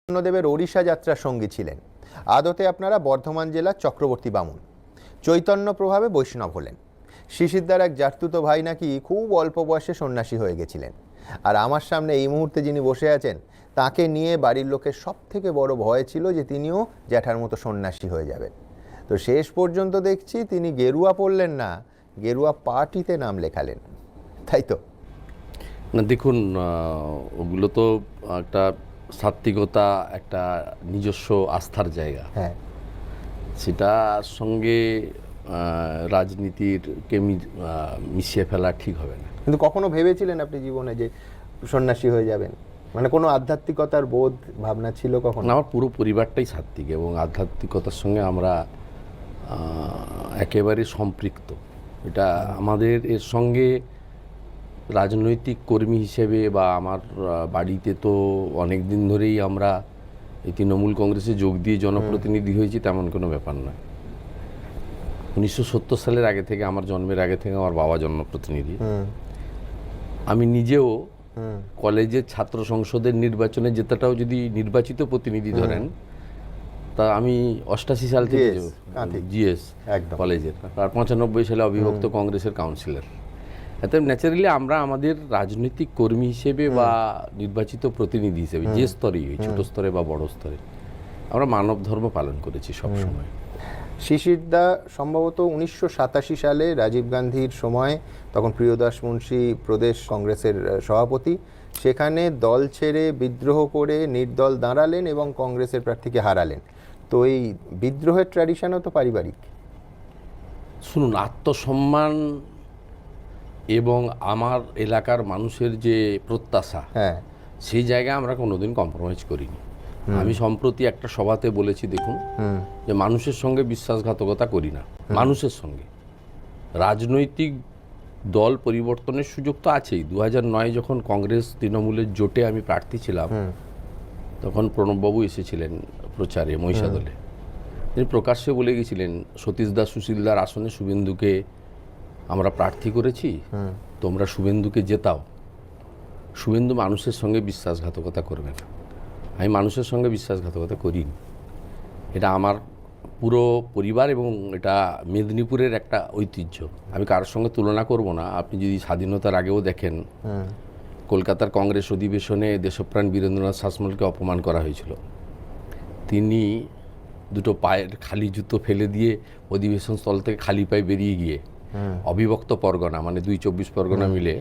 দেবের ওড়িশা যাত্রার সঙ্গী ছিলেন। আদতে আপনারা বর্ধমান জেলার চক্রবর্তী বামুন, চৈতন্য প্রভাবে বৈষ্ণব হলেন। শিশিরদার এক জাতুতো ভাই নাকি খুব অল্প বয়সে সন্ন্যাসী হয়ে গেছিলেন। আর আমার সামনে এই মুহূর্তে যিনি বসে আছেন, তাকে নিয়ে বাড়ির লোকের সব থেকে বড় ভয় ছিল যে তিনিও জ্যাঠার মতো সন্ন্যাসী হয়ে যাবেন। তো শেষ পর্যন্ত দেখছি তিনি গেরুয়া পড়লেন না, গেরুয়া পার্টিতে নাম লেখালেন, তাই তো? না দেখুন, ওগুলো তো একটা সাত্ত্বিকতা, একটা নিজস্ব আস্থার জায়গা। হ্যাঁ, সেটার সঙ্গে রাজনীতির মিশিয়ে ফেলা ঠিক হবে না। কিন্তু কখনো ভেবেছিলেন আপনি জীবনে যে সন্ন্যাসী হয়ে যাবেন? মানে কোনো আধ্যাত্মিকতার বোধ ভাবনা ছিল কখনো? আমার পুরো পরিবারটাই সাত্ত্বিক এবং আধ্যাত্মিকতার সঙ্গে আমরা একেবারে সম্পৃক্ত। এটা আমাদের এর সঙ্গে রাজনৈতিক কর্মী হিসেবে বা আমার বাড়িতে তো অনেক দিন ধরেই আমরা এই তৃণমূল কংগ্রেসে যোগ দিয়ে জনপ্রতিনিধি হয়েছি, তেমন কোনো ব্যাপার নয়। 1970 সালের আগে থেকে, আমার জন্মের আগে থেকে আমার বাবা জনপ্রতিনিধি। আমি নিজেও কলেজের ছাত্র সংসদের নির্বাচনে জেতাটাও যদি নির্বাচিত প্রতিনিধি ধরেন, তা আমি 88 সাল থেকে জিএস কলেজের, আর 95 সালে অবিভক্ত কংগ্রেসের কাউন্সিলর। এত ন্যাচারালি আমরা আমাদের রাজনৈতিক কর্মী হিসেবে বা নির্বাচিত প্রতিনিধি হিসেবে যে স্তরেই, ছোট স্তরে বা বড় স্তরে, আমরা মানব ধর্ম পালন করেছি সবসময়। শিশিরদা সম্ভবত 1987 সালে রাজীব গান্ধীর সময়, তখন প্রিয়দাস মুন্সি প্রদেশ কংগ্রেসের সভাপতি, সেখানে দল ছেড়ে বিদ্রোহ করে নির্দল দাঁড়ালেন এবং কংগ্রেসের প্রার্থীকে হারালেন। তো এই বিদ্রোহের ট্র্যাডিশনও তো পারিবারিক। শুনুন, আত্মসম্মান এবং আমার এলাকার মানুষের যে প্রত্যাশা, হ্যাঁ, সেই জায়গায় আমরা কোনোদিন কম্প্রোমাইজ করিনি। আমি সম্প্রতি একটা সভাতে বলেছি, দেখুন, যে মানুষের সঙ্গে বিশ্বাসঘাতকতা করি না। মানুষের সঙ্গে রাজনৈতিক দল পরিবর্তনের সুযোগ তো আছেই। 2009 যখন কংগ্রেস তৃণমূলের জোটে আমি প্রার্থী ছিলাম, তখন প্রণববাবু এসেছিলেন প্রচারে মহিষাদলে। তিনি প্রকাশ্যে বলে গেছিলেন, সতীশদা সুশীলদার আসনে শুভেন্দুকে আমরা প্রার্থী করেছি, তোমরা শুভেন্দুকে জেতাও। শুভেন্দু মানুষের সঙ্গে বিশ্বাসঘাতকতা করবে না। আমি মানুষের সঙ্গে বিশ্বাসঘাতকতা করিনি। এটা আমার পুরো পরিবার এবং এটা মেদিনীপুরের একটা ঐতিহ্য। আমি কারোর সঙ্গে তুলনা করব না। আপনি যদি স্বাধীনতার আগেও দেখেন, কলকাতার কংগ্রেস অধিবেশনে দেশপ্রাণ বীরেন্দ্রনাথ শাসমলকে অপমান করা হয়েছিল। তিনি দুটো পায়ের খালি জুতো ফেলে দিয়ে অধিবেশন স্থল থেকে খালি পায়ে বেরিয়ে গিয়ে অবিভক্ত পরগনা, মানে 2 পরগনা মিলে,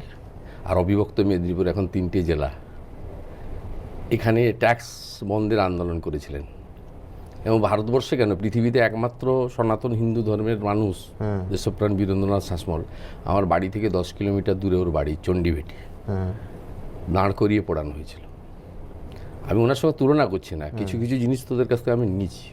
আর অবিভক্ত মেদিনীপুর এখন 3টে জেলা, এখানে ট্যাক্স বন্ধের আন্দোলন করেছিলেন। এবং ভারতবর্ষে কেন, পৃথিবীতে একমাত্র সনাতন হিন্দু ধর্মের মানুষ দেশপ্রাণ বীরেন্দ্রনাথ শাসমল। আমার বাড়ি থেকে 10 কিলোমিটার দূরে ওর বাড়ি, চণ্ডীভেটি। দাঁড় করিয়ে পড়ানো হয়েছিল। আমি ওনার সঙ্গে তুলনা করছি না, কিছু কিছু জিনিস তোদের কাছ থেকে আমি নিয়েছি।